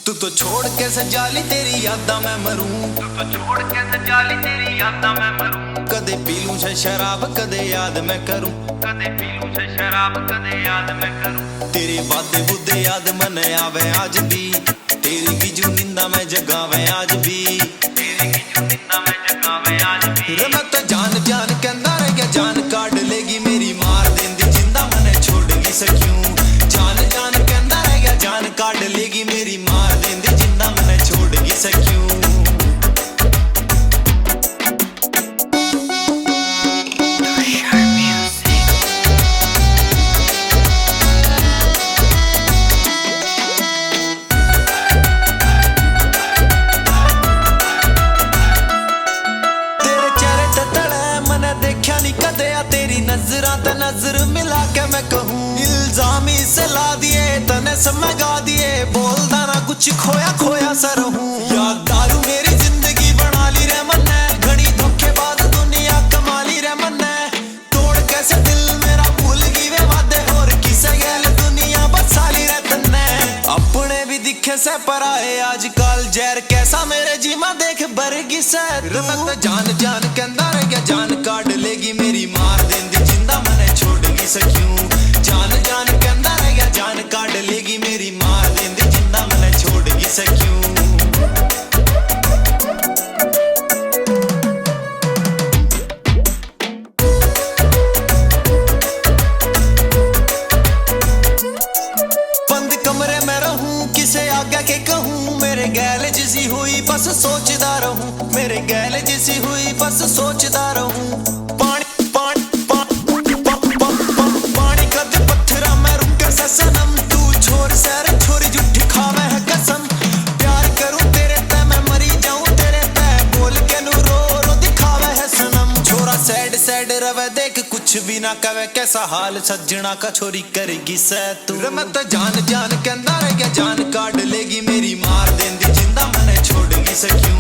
तू तो छोड़ के सजाली तेरी यादा मैं मरूं, तू तो छोड़ के सजाली तेरी यादा मैं मरूं। कदे पी लूं से शराब कदे याद मैं करूं, कदे पी लूं से शराब कदे याद मैं करूं। तेरे वादे बुदे याद मन आवे आज भी, तेरी गिजू निंदा मैं जगावे आज भी, तेरी गिजू निंदा मैं जगावे आज भी। रे मैं तो जान जान कहंदा रह गया, जान काट लेगी मेरी मार देंदी जिंदा मने छोड़ नहीं सक्यूं। जान जान कहंदा रह गया, जान काट लेगी मेरी मार देंदी जिंदा मने छोड़ नहीं सक्यूं। तेरी नजरा ते नजर मिला के मैं कहूँ, इल्जाम से ला दिए तने समझा दिए, बोलदा ना कुछ खोया खोया सा रहूं। याद दारू मेरी जिंदगी बना ली रे मन्ने, घड़ी धोखेबाज दुनिया कमाली रे मन्ने। तोड़ कैसे दिल मेरा भूल गई वे वादे, होर किसे गैल दुनिया बसाली रे तन्ने। अपने भी दिखे से पराए आजकल, जहर कैसा मेरे जीमा देख बरगी से तू। मैं जान जान कहंदा रह गया, जान काट लेगी मेरी मार देंदी जिंदा मने छोड़ नहीं सक्यूं। जान जान कहंदा रह गया, जान काट लेगी मेरी मार देंदी जिंदा मने छोड़ नहीं सक्यूं। बंद कमरे में रहूं किसे आगे के कहूं, मेरे गैल जिसी हुई बस सोचदा रहूं, मेरे गैल जिसी हुई बस सोचदा रहूं। पानी पानी पानी कद पत्थरा मैं रुके से सनम, तू छोर सैर छोरी झूठी खावे है कसम। प्यार करूं तेरे पे मैं मरी जाऊं तेरे पे, बोल के नू रो रो दिखावे है सनम। छोरा सैड सैड रवे देख कुछ भी ना कवे, कैसा हाल सज्जना का छोरी करेगी सै तू। मैं तो जान जान कहंदा रह गया, जान काट लेगी मेरी मार देंदी जिंदा मने छोड़ नहीं सक्यूं।